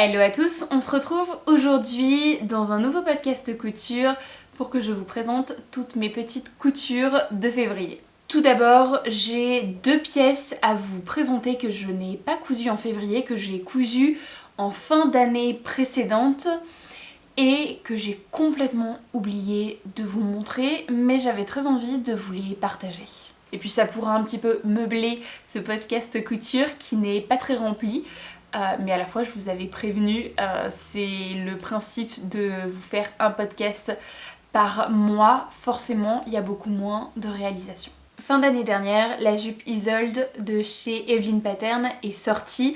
Hello à tous, on se retrouve aujourd'hui dans un nouveau podcast couture pour que je vous présente toutes mes petites coutures de février. Tout d'abord, j'ai deux pièces à vous présenter que je n'ai pas cousues en février, que j'ai cousues en fin d'année précédente et que j'ai complètement oublié de vous montrer, mais j'avais très envie de vous les partager. Et puis ça pourra un petit peu meubler ce podcast couture qui n'est pas très rempli. Mais à la fois je vous avais prévenu, c'est le principe de vous faire un podcast par mois, forcément il y a beaucoup moins de réalisations. Fin d'année dernière, la jupe Isolde de chez Evelyn Pattern est sortie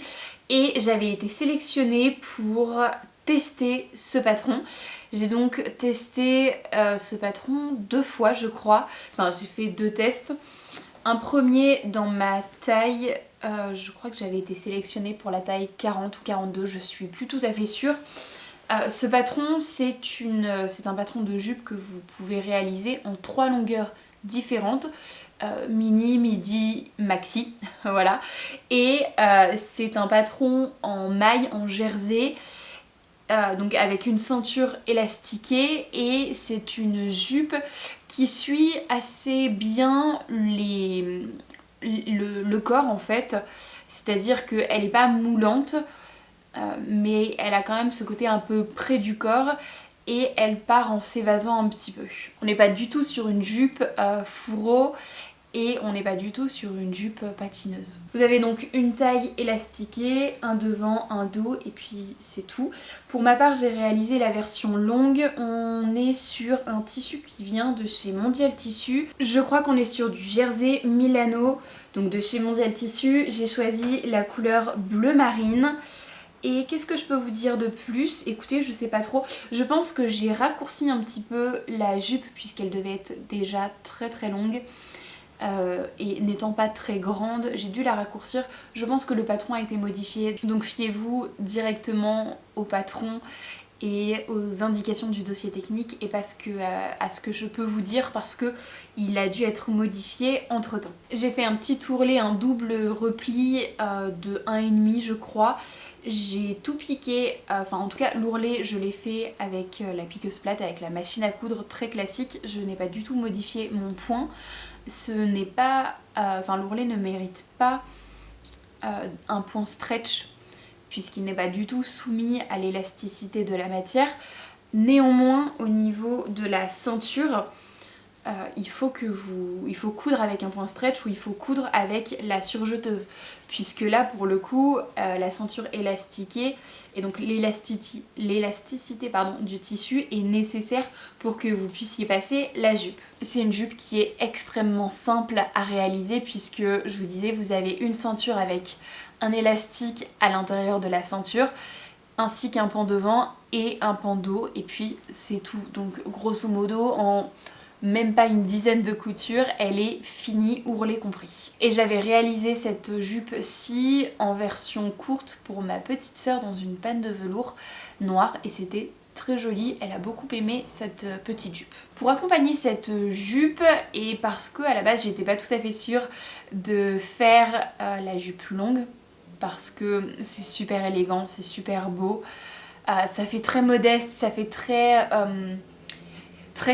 et j'avais été sélectionnée pour tester ce patron. J'ai donc testé ce patron 2 fois je crois, enfin j'ai fait 2 tests. Un premier dans ma taille, je crois que j'avais été sélectionnée pour la taille 40 ou 42, je suis plus tout à fait sûre. Ce patron, c'est un patron de jupe que vous pouvez réaliser en 3 longueurs différentes. Mini, midi, maxi, voilà. Et c'est un patron en maille, en jersey, donc avec une ceinture élastiquée, et c'est une jupe qui suit assez bien le corps en fait, c'est-à-dire qu'elle n'est pas moulante, mais elle a quand même ce côté un peu près du corps et elle part en s'évasant un petit peu. On n'est pas du tout sur une jupe fourreau et on n'est pas du tout sur une jupe patineuse. Vous avez donc une taille élastiquée, un devant, un dos et puis c'est tout. Pour ma part j'ai réalisé la version longue, on est sur un tissu qui vient de chez Mondial Tissu. Je crois qu'on est sur du jersey Milano, donc de chez Mondial Tissu. J'ai choisi la couleur bleu marine. Et qu'est-ce que je peux vous dire de plus? Écoutez, je sais pas trop. Je pense que j'ai raccourci un petit peu la jupe puisqu'elle devait être déjà très très longue. Et n'étant pas très grande, j'ai dû la raccourcir. Je pense que le patron a été modifié, donc fiez-vous directement au patron et aux indications du dossier technique et à ce que je peux vous dire, parce que il a dû être modifié entre temps. J'ai fait un petit ourlet, un double repli de 1,5 je crois. J'ai tout piqué, enfin en tout cas l'ourlet je l'ai fait avec la piqueuse plate, avec la machine à coudre très classique. Je n'ai pas du tout modifié mon point. Ce n'est pas, l'ourlet ne mérite pas un point stretch puisqu'il n'est pas du tout soumis à l'élasticité de la matière. Néanmoins, au niveau de la ceinture, il faut coudre avec un point stretch ou il faut coudre avec la surjeteuse, puisque là pour le coup la ceinture élastiquée et donc l'élasticité du tissu est nécessaire pour que vous puissiez passer la jupe. C'est une jupe qui est extrêmement simple à réaliser puisque je vous disais, vous avez une ceinture avec un élastique à l'intérieur de la ceinture ainsi qu'un pan devant et un pan dos, et puis c'est tout. Donc grosso modo en même pas une dizaine de coutures, elle est finie, ourlet compris. Et j'avais réalisé cette jupe-ci en version courte pour ma petite sœur dans une panne de velours noir et c'était très joli, elle a beaucoup aimé cette petite jupe. Pour accompagner cette jupe, et parce que à la base j'étais pas tout à fait sûre de faire la jupe longue, parce que c'est super élégant, c'est super beau, ça fait très modeste, ça fait très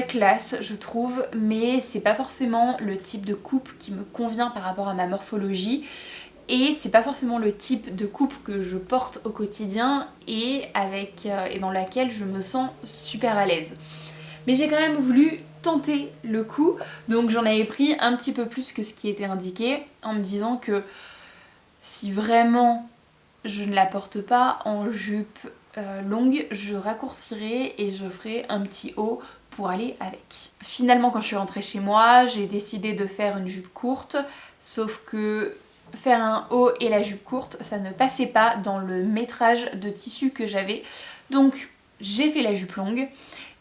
classe je trouve, mais c'est pas forcément le type de coupe qui me convient par rapport à ma morphologie et c'est pas forcément le type de coupe que je porte au quotidien et dans laquelle je me sens super à l'aise. Mais j'ai quand même voulu tenter le coup, donc j'en avais pris un petit peu plus que ce qui était indiqué en me disant que si vraiment je ne la porte pas en jupe longue, je raccourcirai et je ferai un petit haut pour aller avec. Finalement quand je suis rentrée chez moi, j'ai décidé de faire une jupe courte, sauf que faire un haut et la jupe courte, ça ne passait pas dans le métrage de tissu que j'avais. Donc j'ai fait la jupe longue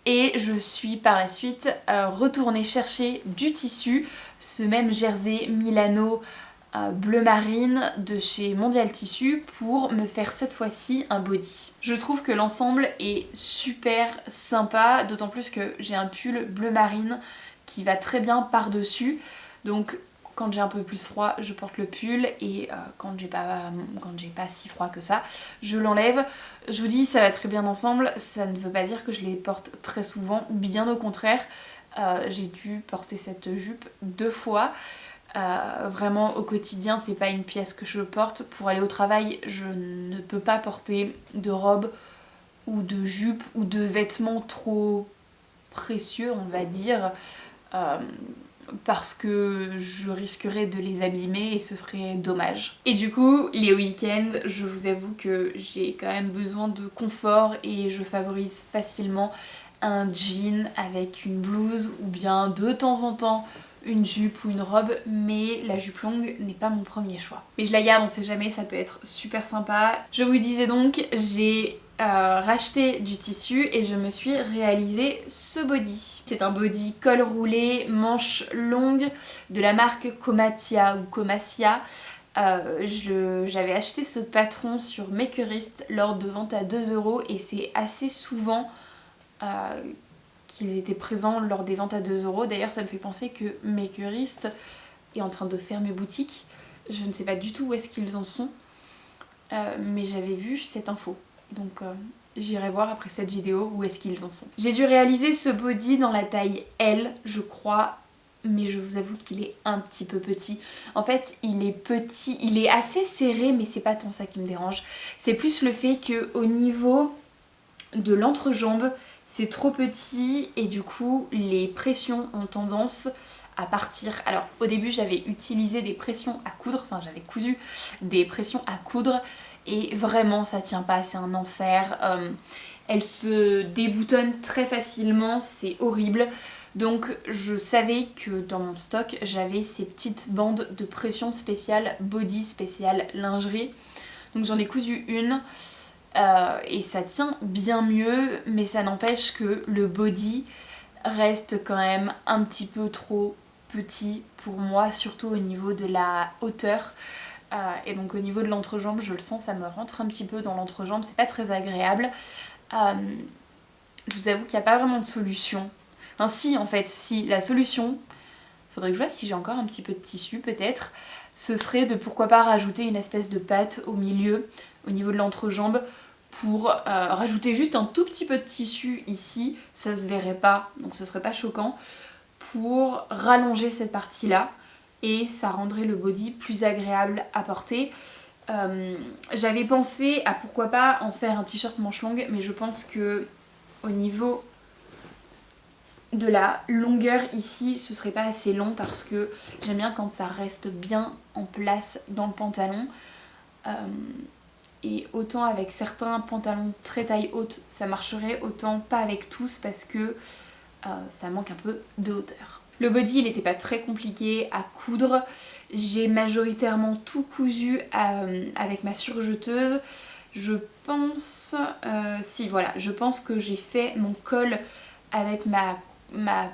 et je suis par la suite retournée chercher du tissu, ce même jersey Milano bleu marine de chez Mondial Tissu pour me faire cette fois-ci un body. Je trouve que l'ensemble est super sympa, d'autant plus que j'ai un pull bleu marine qui va très bien par-dessus. Donc quand j'ai un peu plus froid, je porte le pull et quand j'ai pas si froid que ça, je l'enlève. Je vous dis, ça va très bien ensemble, ça ne veut pas dire que je les porte très souvent, bien au contraire. J'ai dû porter cette jupe 2 fois. Vraiment au quotidien, c'est pas une pièce que je porte. Pour aller au travail, je ne peux pas porter de robe ou de jupe ou de vêtements trop précieux, on va dire, parce que je risquerais de les abîmer et ce serait dommage. Et du coup, les week-ends, je vous avoue que j'ai quand même besoin de confort et je favorise facilement un jean avec une blouse ou bien de temps en temps une jupe ou une robe, mais la jupe longue n'est pas mon premier choix. Mais je la garde, on sait jamais, ça peut être super sympa. Je vous disais donc, j'ai racheté du tissu et je me suis réalisé ce body. C'est un body col roulé, manches longues de la marque Comatia ou Comacia. J'avais acheté ce patron sur Makerist lors de vente à 2 € et c'est assez souvent qu'ils étaient présents lors des ventes à 2 €. D'ailleurs, ça me fait penser que Makerist est en train de fermer boutique. Je ne sais pas du tout où est-ce qu'ils en sont, mais j'avais vu cette info. Donc j'irai voir après cette vidéo où est-ce qu'ils en sont. J'ai dû réaliser ce body dans la taille L, je crois, mais je vous avoue qu'il est un petit peu petit. En fait, il est petit, il est assez serré, mais c'est pas tant ça qui me dérange. C'est plus le fait qu'au niveau de l'entrejambe, c'est trop petit et du coup les pressions ont tendance à partir. Alors au début j'avais utilisé des pressions à coudre, enfin j'avais cousu des pressions à coudre et vraiment ça tient pas, c'est un enfer. Elle se déboutonne très facilement, c'est horrible. Donc je savais que dans mon stock j'avais ces petites bandes de pression spéciale body, spéciale lingerie. Donc j'en ai cousu une. Et ça tient bien mieux, mais ça n'empêche que le body reste quand même un petit peu trop petit pour moi, surtout au niveau de la hauteur. Et donc au niveau de l'entrejambe, je le sens, ça me rentre un petit peu dans l'entrejambe, c'est pas très agréable. Je vous avoue qu'il n'y a pas vraiment de solution. Enfin si, en fait, si, la solution, faudrait que je vois si j'ai encore un petit peu de tissu peut-être, ce serait de pourquoi pas rajouter une espèce de patte au milieu, au niveau de l'entrejambe, pour rajouter juste un tout petit peu de tissu ici, ça se verrait pas, donc ce serait pas choquant, pour rallonger cette partie-là, et ça rendrait le body plus agréable à porter. J'avais pensé à pourquoi pas en faire un t-shirt manche longue, mais je pense que au niveau de la longueur ici, ce serait pas assez long parce que j'aime bien quand ça reste bien en place dans le pantalon. Et autant avec certains pantalons très taille haute ça marcherait, autant pas avec tous parce que ça manque un peu de hauteur. Le body il n'était pas très compliqué à coudre, j'ai majoritairement tout cousu avec ma surjeteuse. Je pense, si voilà, je pense que j'ai fait mon col avec ma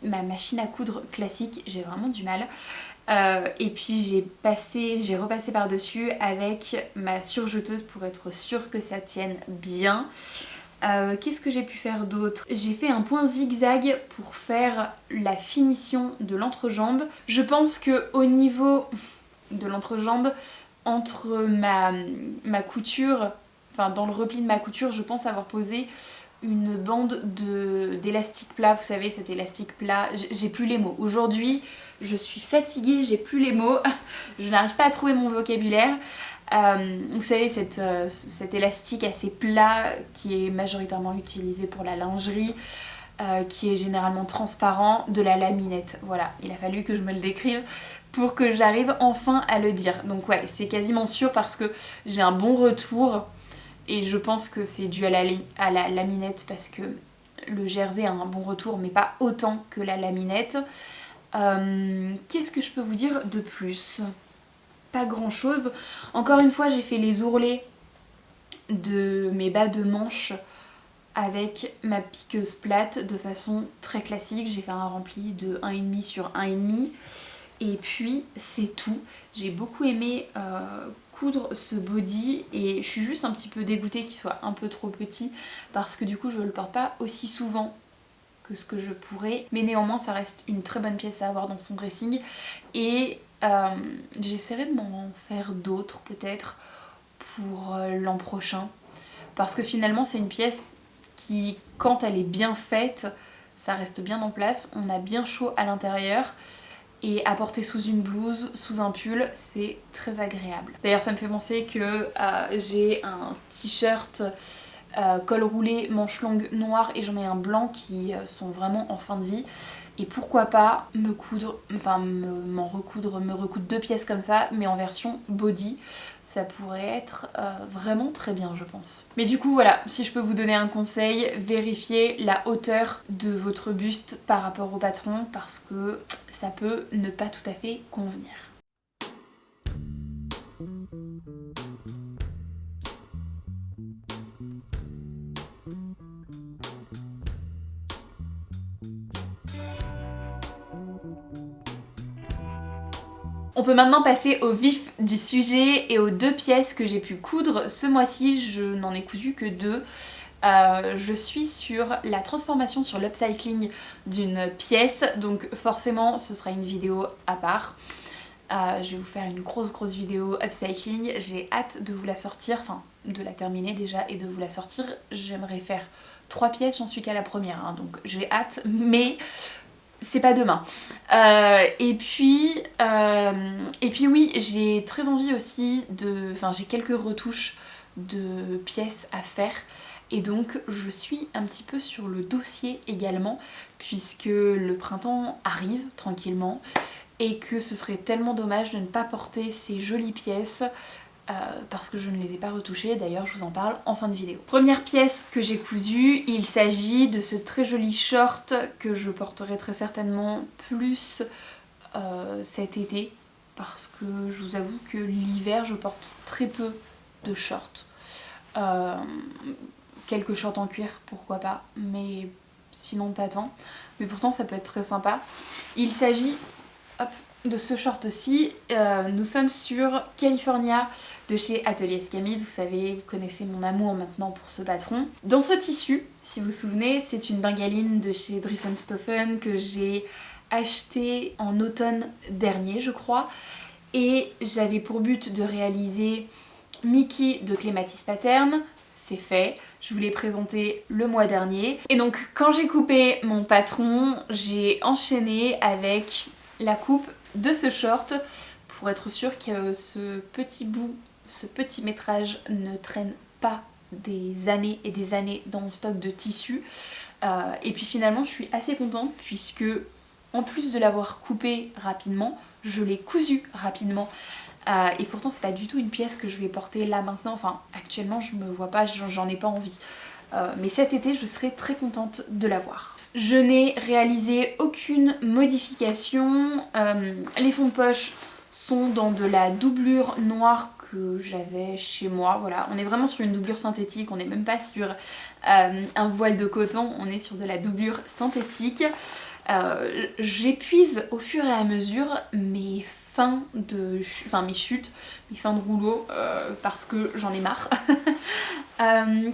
machine à coudre classique, j'ai vraiment du mal. Et puis j'ai repassé par dessus avec ma surjeteuse pour être sûre que ça tienne bien. Qu'est-ce que j'ai pu faire d'autre? J'ai fait un point zigzag pour faire la finition de l'entrejambe. Je pense que au niveau de l'entrejambe, entre ma couture, enfin dans le repli de ma couture, je pense avoir posé une bande d'élastique plat, vous savez cet élastique plat, j'ai plus les mots. Aujourd'hui je suis fatiguée, j'ai plus les mots, je n'arrive pas à trouver mon vocabulaire. Vous savez cet élastique assez plat qui est majoritairement utilisé pour la lingerie, qui est généralement transparent, de la laminette. Voilà, il a fallu que je me le décrive pour que j'arrive enfin à le dire. Donc ouais, c'est quasiment sûr parce que j'ai un bon retour. Et je pense que c'est dû à la laminette parce que le jersey a un bon retour mais pas autant que la laminette. Qu'est-ce que je peux vous dire de plus? Pas grand chose. Encore une fois j'ai fait les ourlets de mes bas de manche avec ma piqueuse plate de façon très classique. J'ai fait un rempli de 1,5 sur 1,5 et puis c'est tout. J'ai beaucoup aimé coudre ce body et je suis juste un petit peu dégoûtée qu'il soit un peu trop petit parce que du coup je le porte pas aussi souvent que ce que je pourrais, mais néanmoins ça reste une très bonne pièce à avoir dans son dressing et J'essaierai de m'en faire d'autres peut-être pour l'an prochain. Parce que finalement c'est une pièce qui, quand elle est bien faite, ça reste bien en place, on a bien chaud à l'intérieur. Et à porter sous une blouse, sous un pull, c'est très agréable. D'ailleurs ça me fait penser que j'ai un t-shirt col roulé, manche longue noire et j'en ai un blanc qui sont vraiment en fin de vie. Et pourquoi pas me recoudre 2 pièces comme ça, mais en version body. Ça pourrait être vraiment très bien, je pense. Mais du coup, voilà, si je peux vous donner un conseil, vérifiez la hauteur de votre buste par rapport au patron parce que ça peut ne pas tout à fait convenir. On peut maintenant passer au vif du sujet et aux 2 pièces que j'ai pu coudre. Ce mois-ci, je n'en ai cousu que 2. Je suis sur la transformation, sur l'upcycling d'une pièce, donc forcément ce sera une vidéo à part. Je vais vous faire une grosse vidéo upcycling, j'ai hâte de vous la sortir, enfin de la terminer déjà et de vous la sortir. J'aimerais faire 3 pièces, j'en suis qu'à la première, hein, donc j'ai hâte, mais c'est pas demain. Et puis oui, j'ai très envie aussi de... Enfin j'ai quelques retouches de pièces à faire. Et donc je suis un petit peu sur le dossier également, puisque le printemps arrive tranquillement et que ce serait tellement dommage de ne pas porter ces jolies pièces parce que je ne les ai pas retouchées. D'ailleurs je vous en parle en fin de vidéo. Première pièce que j'ai cousue, il s'agit de ce très joli short que je porterai très certainement plus cet été, parce que je vous avoue que l'hiver je porte très peu de shorts. Quelques shorts en cuir, pourquoi pas, mais sinon pas tant. Mais pourtant ça peut être très sympa. Il s'agit de ce short-ci. Nous sommes sur California de chez Atelier Escamide. Vous savez, vous connaissez mon amour maintenant pour ce patron. Dans ce tissu, si vous vous souvenez, c'est une bengaline de chez Dries & que j'ai acheté en automne dernier, je crois. Et j'avais pour but de réaliser Mickey de Clématis Pattern. C'est fait. Je vous l'ai présenté le mois dernier. Et donc quand j'ai coupé mon patron, j'ai enchaîné avec la coupe de ce short pour être sûre que ce petit bout, ce petit métrage ne traîne pas des années et des années dans mon stock de tissu. Et puis finalement je suis assez contente puisque en plus de l'avoir coupé rapidement, je l'ai cousu rapidement. Et pourtant c'est pas du tout une pièce que je vais porter là maintenant, enfin actuellement je me vois pas, j'en ai pas envie. Mais cet été je serai très contente de l'avoir. Je n'ai réalisé aucune modification, les fonds de poche sont dans de la doublure noire que j'avais chez moi, voilà, on est vraiment sur une doublure synthétique, on n'est même pas sur un voile de coton, on est sur de la doublure synthétique. J'épuise au fur et à mesure mes mes chutes, mes fins de rouleau parce que j'en ai marre.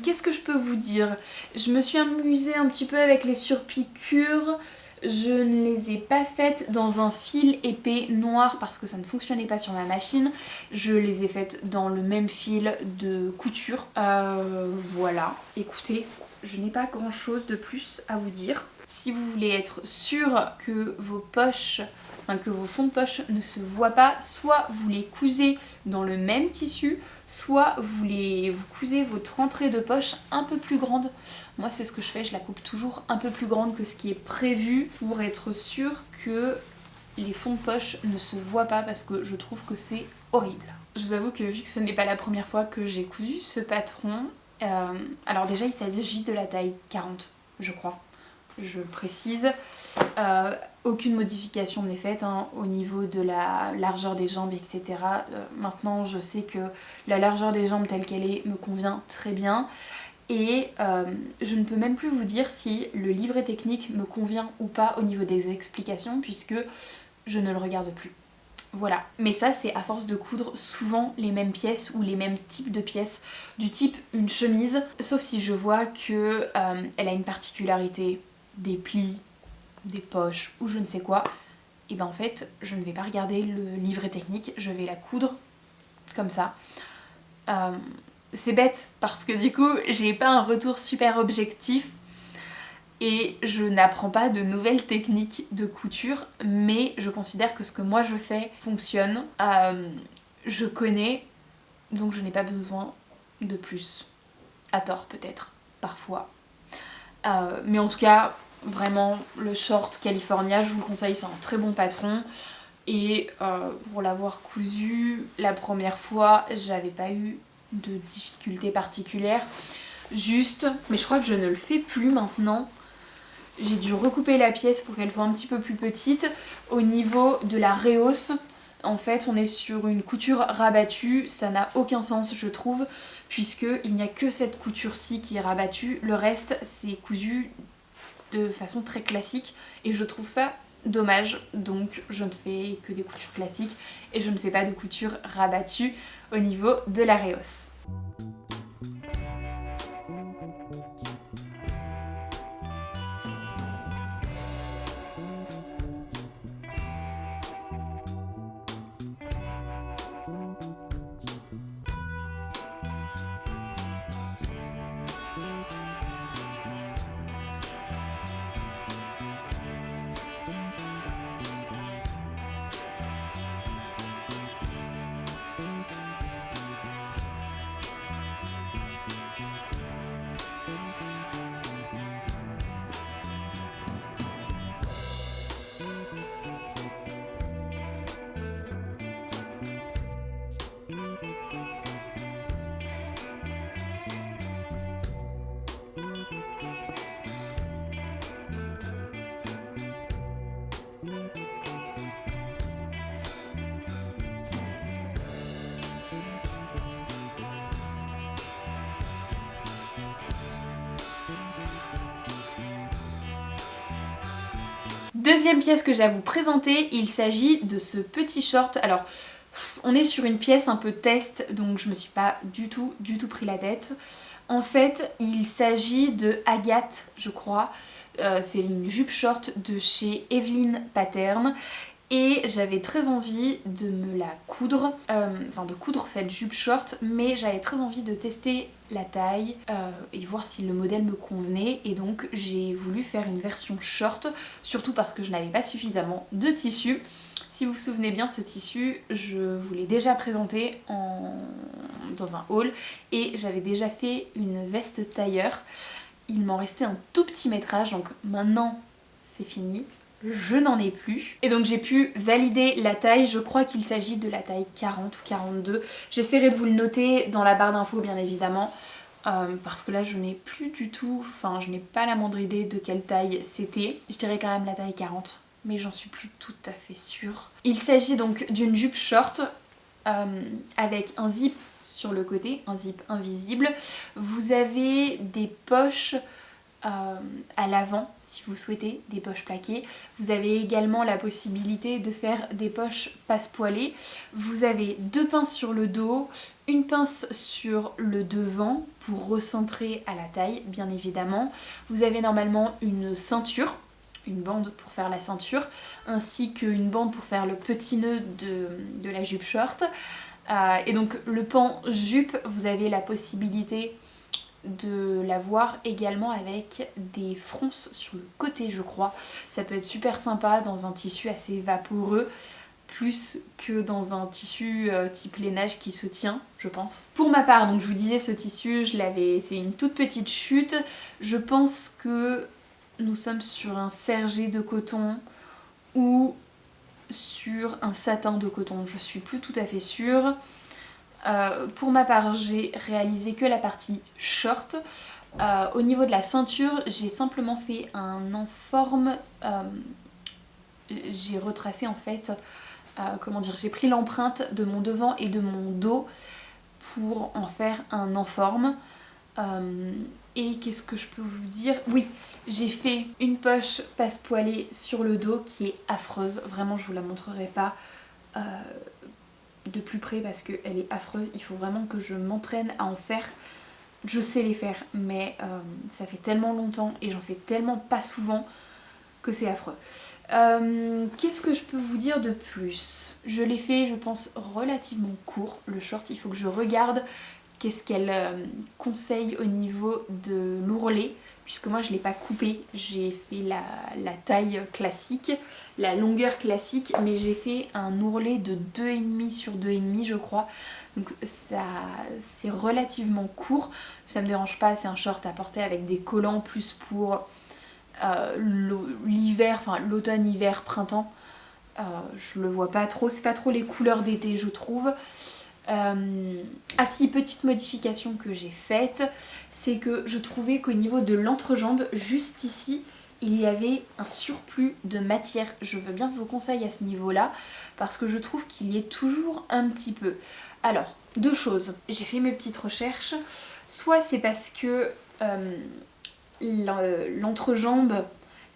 Qu'est-ce que je peux vous dire? Je me suis amusée un petit peu avec les surpiqûres. Je ne les ai pas faites dans un fil épais noir parce que ça ne fonctionnait pas sur ma machine. Je les ai faites dans le même fil de couture. Voilà, écoutez, je n'ai pas grand chose de plus à vous dire. Si vous voulez être sûr que vos poches, que vos fonds de poche ne se voient pas, soit vous les cousez dans le même tissu, soit vous cousez votre entrée de poche un peu plus grande. Moi c'est ce que je fais, je la coupe toujours un peu plus grande que ce qui est prévu pour être sûr que les fonds de poche ne se voient pas parce que je trouve que c'est horrible. Je vous avoue que vu que ce n'est pas la première fois que j'ai cousu ce patron, alors déjà il s'agit de la taille 40 je crois. Je précise, aucune modification n'est faite hein, au niveau de la largeur des jambes, etc. Maintenant, je sais que la largeur des jambes telle qu'elle est me convient très bien. Et je ne peux même plus vous dire si le livret technique me convient ou pas au niveau des explications, puisque je ne le regarde plus. Voilà, mais ça c'est à force de coudre souvent les mêmes pièces ou les mêmes types de pièces, du type une chemise, sauf si je vois que elle a une particularité, des plis, des poches ou je ne sais quoi, et ben en fait je ne vais pas regarder le livret technique, je vais la coudre comme ça. C'est bête parce que du coup j'ai pas un retour super objectif et je n'apprends pas de nouvelles techniques de couture, mais je considère que ce que moi je fais fonctionne. Je connais, donc je n'ai pas besoin de plus. À tort peut-être, parfois. Mais en tout cas, vraiment, le short California, je vous le conseille, c'est un très bon patron. Et pour l'avoir cousu la première fois, j'avais pas eu de difficultés particulières. Juste, mais je crois que je ne le fais plus maintenant. J'ai dû recouper la pièce pour qu'elle soit un petit peu plus petite. Au niveau de la rehausse, en fait, on est sur une couture rabattue. Ça n'a aucun sens, je trouve, puisqu'il n'y a que cette couture-ci qui est rabattue. Le reste, c'est cousu de façon très classique et je trouve ça dommage. Donc, je ne fais que des coutures classiques et je ne fais pas de couture rabattue au niveau de la rehausse. Deuxième pièce que j'ai à vous présenter, il s'agit de ce petit short. Alors, on est sur une pièce un peu test, donc je me suis pas du tout pris la tête. En fait, il s'agit de Agathe, je crois. C'est une jupe short de chez Evelyn Pattern. Et j'avais très envie de me la coudre, enfin de coudre cette jupe short, mais j'avais très envie de tester la taille et voir si le modèle me convenait. Et donc j'ai voulu faire une version short, surtout parce que je n'avais pas suffisamment de tissu. Si vous vous souvenez bien, ce tissu, je vous l'ai déjà présenté dans un haul et j'avais déjà fait une veste tailleur. Il m'en restait un tout petit métrage, donc maintenant c'est fini. Je n'en ai plus. Et donc j'ai pu valider la taille, je crois qu'il s'agit de la taille 40 ou 42. J'essaierai de vous le noter dans la barre d'infos bien évidemment, parce que là je n'ai plus du tout, enfin je n'ai pas la moindre idée de quelle taille c'était. Je dirais quand même la taille 40, mais j'en suis plus tout à fait sûre. Il s'agit donc d'une jupe short avec un zip sur le côté, un zip invisible. Vous avez des poches à l'avant si vous souhaitez, des poches plaquées. Vous avez également la possibilité de faire des poches passe-poilées. Vous avez deux pinces sur le dos, une pince sur le devant pour recentrer à la taille bien évidemment. Vous avez normalement une ceinture, une bande pour faire la ceinture, ainsi qu'une bande pour faire le petit nœud de la jupe short. Et donc le pan jupe, vous avez la possibilité de l'avoir également avec des fronces sur le côté je crois. Ça peut être super sympa dans un tissu assez vaporeux, plus que dans un tissu type lainage qui se tient, je pense. Pour ma part, donc je vous disais, ce tissu, c'est une toute petite chute. Je pense que nous sommes sur un sergé de coton ou sur un satin de coton, je suis plus tout à fait sûre. Pour ma part, j'ai réalisé que la partie short. Au niveau de la ceinture, j'ai simplement fait un enforme. J'ai retracé en fait, comment dire, j'ai pris l'empreinte de mon devant et de mon dos pour en faire un enforme. Et qu'est-ce que je peux vous dire? Oui, j'ai fait une poche passe-poilée sur le dos qui est affreuse. Vraiment, je vous la montrerai pas de plus près parce qu'elle est affreuse. Il faut vraiment que je m'entraîne à en faire. Je sais les faire, mais ça fait tellement longtemps et j'en fais tellement pas souvent que c'est affreux. Qu'est-ce que je peux vous dire de plus? Je l'ai fait, je pense, relativement court, le short. Il faut que je regarde qu'est-ce qu'elle conseille au niveau de l'ourlet, puisque moi je ne l'ai pas coupé. J'ai fait la taille classique, la longueur classique, mais j'ai fait un ourlet de 2,5 sur 2,5 je crois. Donc ça, c'est relativement court, ça me dérange pas, c'est un short à porter avec des collants plus pour l'hiver, enfin l'automne, hiver, printemps. Je le vois pas trop, c'est pas trop les couleurs d'été je trouve. Ah si, petite modification que j'ai faite, c'est que je trouvais qu'au niveau de l'entrejambe, juste ici, il y avait un surplus de matière. Je veux bien vos conseils à ce niveau-là, parce que je trouve qu'il y est toujours un petit peu. Alors, deux choses. J'ai fait mes petites recherches. Soit c'est parce que l'entrejambe,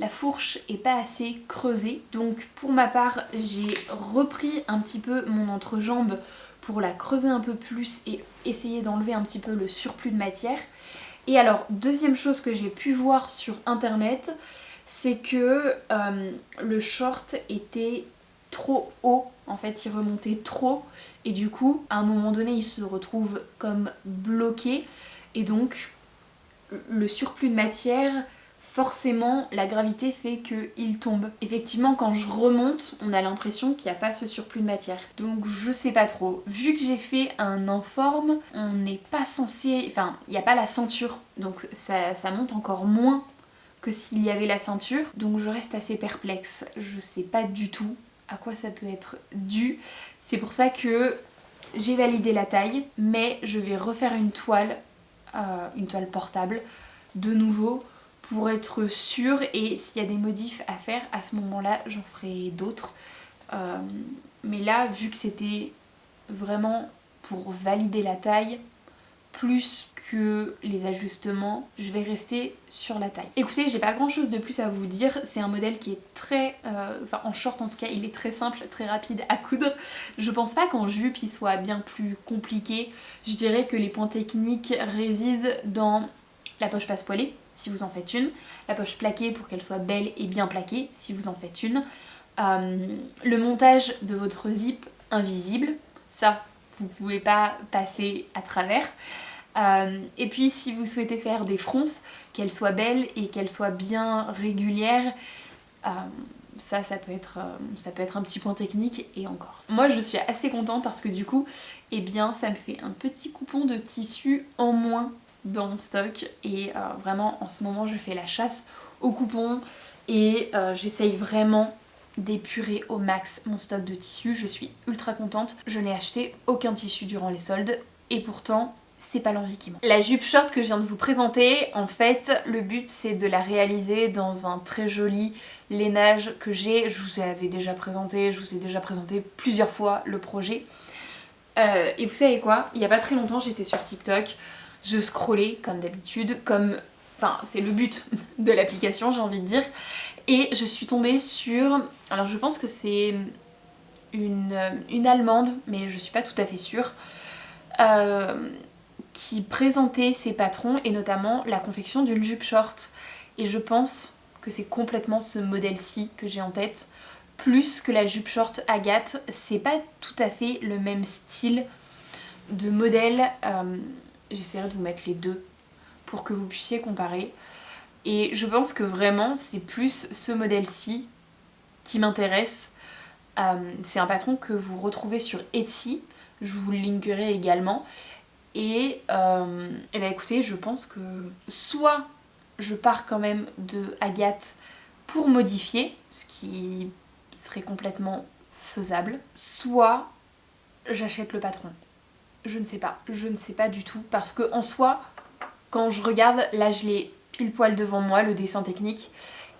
la fourche est pas assez creusée. Donc pour ma part, j'ai repris un petit peu mon entrejambe pour la creuser un peu plus et essayer d'enlever un petit peu le surplus de matière. Et alors, deuxième chose que j'ai pu voir sur internet, c'est que le short était trop haut, en fait il remontait trop et du coup à un moment donné il se retrouve comme bloqué et donc le surplus de matière, forcément la gravité fait qu'il tombe. Effectivement quand je remonte on a l'impression qu'il n'y a pas ce surplus de matière. Donc je sais pas trop. Vu que j'ai fait un enforme, on n'est pas censé... Enfin il n'y a pas la ceinture donc ça monte encore moins que s'il y avait la ceinture. Donc je reste assez perplexe. Je sais pas du tout à quoi ça peut être dû. C'est pour ça que j'ai validé la taille mais je vais refaire une toile portable de nouveau pour être sûre et s'il y a des modifs à faire à ce moment là j'en ferai d'autres mais là vu que c'était vraiment pour valider la taille plus que les ajustements, je vais rester sur la taille. Écoutez, j'ai pas grand chose de plus à vous dire, c'est un modèle qui est très, enfin en short en tout cas, il est très simple, très rapide à coudre. Je pense pas qu'en jupe il soit bien plus compliqué, je dirais que les points techniques résident dans la poche passe-poilée, si vous en faites une, la poche plaquée pour qu'elle soit belle et bien plaquée, si vous en faites une, le montage de votre zip invisible, ça vous pouvez pas passer à travers. Et puis si vous souhaitez faire des fronces, qu'elles soient belles et qu'elles soient bien régulières, ça peut être un petit point technique et encore. Moi je suis assez contente parce que du coup, eh bien ça me fait un petit coupon de tissu en moins dans mon stock et vraiment en ce moment je fais la chasse aux coupons et j'essaye vraiment d'épurer au max mon stock de tissus. Je suis ultra contente. Je n'ai acheté aucun tissu durant les soldes et pourtant c'est pas l'envie qui manque. La jupe short que je viens de vous présenter, en fait le but c'est de la réaliser dans un très joli lainage que j'ai. Je vous avais déjà présenté, je vous ai déjà présenté plusieurs fois le projet. Et vous savez quoi, il y a pas très longtemps j'étais sur TikTok, je scrollais comme d'habitude, enfin c'est le but de l'application j'ai envie de dire. Et je suis tombée sur, alors je pense que c'est une allemande, mais je suis pas tout à fait sûre, qui présentait ses patrons et notamment la confection d'une jupe short. Et je pense que c'est complètement ce modèle-ci que j'ai en tête, plus que la jupe short Agathe. C'est pas tout à fait le même style de modèle. J'essaierai de vous mettre les deux pour que vous puissiez comparer. Et je pense que vraiment c'est plus ce modèle-ci qui m'intéresse. C'est un patron que vous retrouvez sur Etsy, je vous le linkerai également. Et ben écoutez, je pense que soit je pars quand même de Agathe pour modifier, ce qui serait complètement faisable, soit j'achète le patron. Je ne sais pas du tout, parce que en soi, quand je regarde, là je l'ai pile poil devant moi, le dessin technique,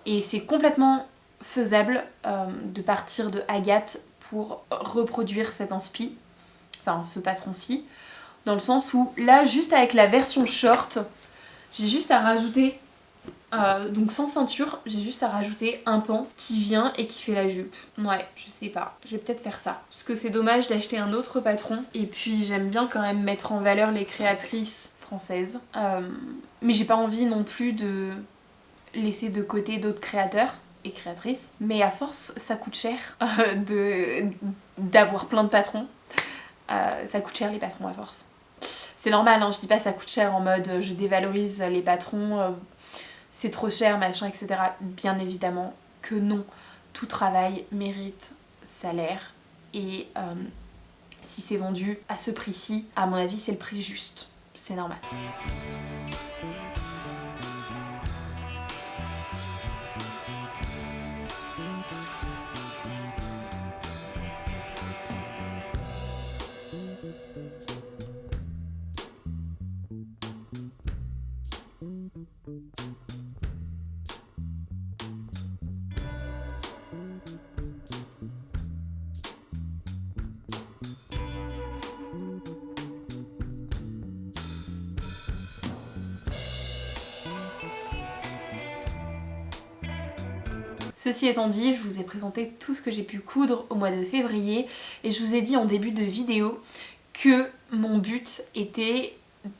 et c'est complètement faisable de partir de Agathe pour reproduire cet inspi, enfin ce patron-ci, dans le sens où là juste avec la version short, j'ai juste à rajouter, donc sans ceinture, j'ai juste à rajouter un pan qui vient et qui fait la jupe. Ouais, je sais pas, je vais peut-être faire ça. Parce que c'est dommage d'acheter un autre patron, et puis j'aime bien quand même mettre en valeur les créatrices françaises, mais j'ai pas envie non plus de laisser de côté d'autres créateurs. et créatrice, mais à force ça coûte cher d'avoir plein de patrons. Ça coûte cher les patrons à force. C'est normal, hein, je dis pas ça coûte cher en mode je dévalorise les patrons, c'est trop cher, machin, etc. Bien évidemment que non. Tout travail mérite salaire et si c'est vendu à ce prix-ci, à mon avis c'est le prix juste. C'est normal. Ceci étant dit, je vous ai présenté tout ce que j'ai pu coudre au mois de février et je vous ai dit en début de vidéo que mon but était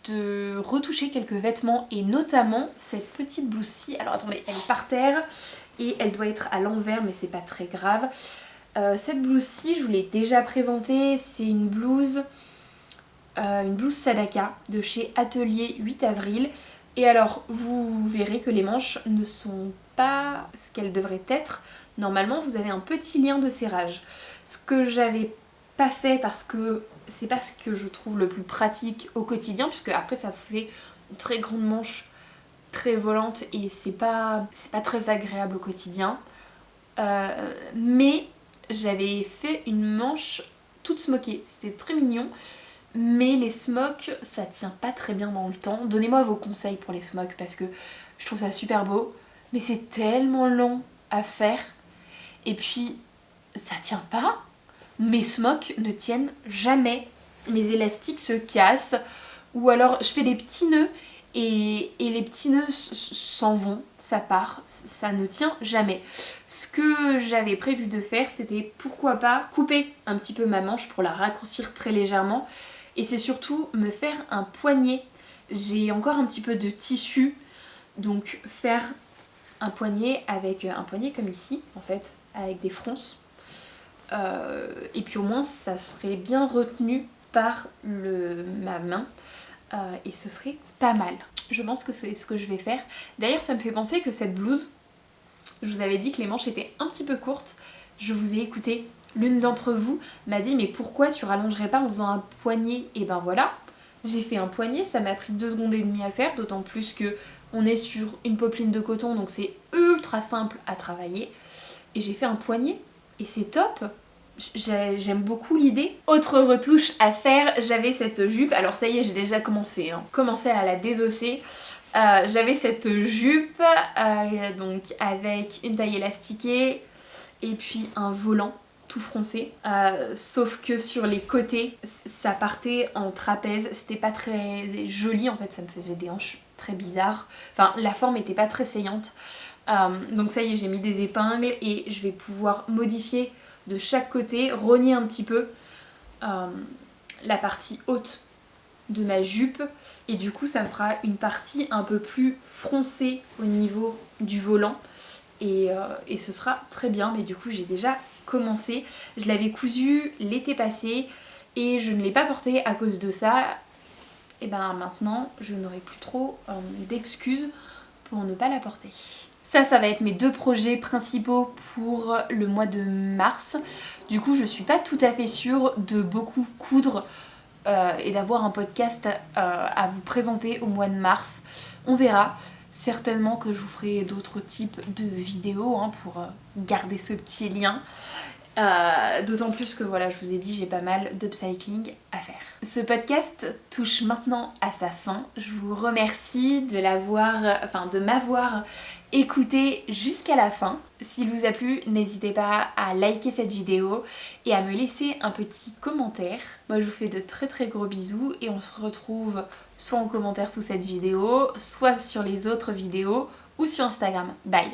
de retoucher quelques vêtements et notamment cette petite blouse-ci. Alors attendez, elle est par terre et elle doit être à l'envers mais c'est pas très grave. Cette blouse-ci, je vous l'ai déjà présentée, c'est une blouse Sadaka de chez Atelier 8 avril. Et alors, vous verrez que les manches ne sont pas ce qu'elles devraient être. Normalement, vous avez un petit lien de serrage. Ce que j'avais pas fait parce que c'est pas ce que je trouve le plus pratique au quotidien, puisque après ça fait une très grande manche, très volante et c'est pas très agréable au quotidien. Mais j'avais fait une manche toute smokée, c'était très mignon. Mais les smocks, ça tient pas très bien dans le temps. Donnez-moi vos conseils pour les smocks parce que je trouve ça super beau. Mais c'est tellement long à faire. Et puis, ça tient pas. Mes smocks ne tiennent jamais. Mes élastiques se cassent. Ou alors, je fais des petits nœuds et les petits nœuds s'en vont. Ça part. Ça ne tient jamais. Ce que j'avais prévu de faire, c'était pourquoi pas couper un petit peu ma manche pour la raccourcir très légèrement. Et c'est surtout me faire un poignet. J'ai encore un petit peu de tissu, donc faire un poignet avec un poignet comme ici, en fait, avec des fronces. Et puis au moins, ça serait bien retenu par ma main. Et ce serait pas mal. Je pense que c'est ce que je vais faire. D'ailleurs, ça me fait penser que cette blouse, je vous avais dit que les manches étaient un petit peu courtes. Je vous ai écouté. L'une d'entre vous m'a dit mais pourquoi tu rallongerais pas en faisant un poignet? Et ben voilà, j'ai fait un poignet, ça m'a pris 2 secondes et demie à faire, d'autant plus que on est sur une popeline de coton donc c'est ultra simple à travailler. Et j'ai fait un poignet et c'est top, j'aime beaucoup l'idée. Autre retouche à faire, j'avais cette jupe, alors ça y est j'ai déjà commencé à la désosser. J'avais cette jupe donc avec une taille élastiquée et puis un volant tout froncé, sauf que sur les côtés ça partait en trapèze, c'était pas très joli en fait, ça me faisait des hanches très bizarres, enfin la forme était pas très saillante, donc ça y est j'ai mis des épingles et je vais pouvoir modifier de chaque côté, rogner un petit peu la partie haute de ma jupe et du coup ça me fera une partie un peu plus froncée au niveau du volant et ce sera très bien. Mais du coup j'ai déjà commencé, je l'avais cousu l'été passé et je ne l'ai pas porté à cause de ça. Et ben maintenant je n'aurai plus trop d'excuses pour ne pas la porter. Ça va être mes 2 projets principaux pour le mois de mars. Du coup je suis pas tout à fait sûre de beaucoup coudre et d'avoir un podcast à vous présenter au mois de mars. On verra. Certainement que je vous ferai d'autres types de vidéos pour garder ce petit lien. D'autant plus que voilà, je vous ai dit, j'ai pas mal d'upcycling à faire. Ce podcast touche maintenant à sa fin. Je vous remercie de m'avoir écouté jusqu'à la fin. S'il vous a plu, n'hésitez pas à liker cette vidéo et à me laisser un petit commentaire. Moi je vous fais de très très gros bisous et on se retrouve soit en commentaire sous cette vidéo, soit sur les autres vidéos ou sur Instagram. Bye!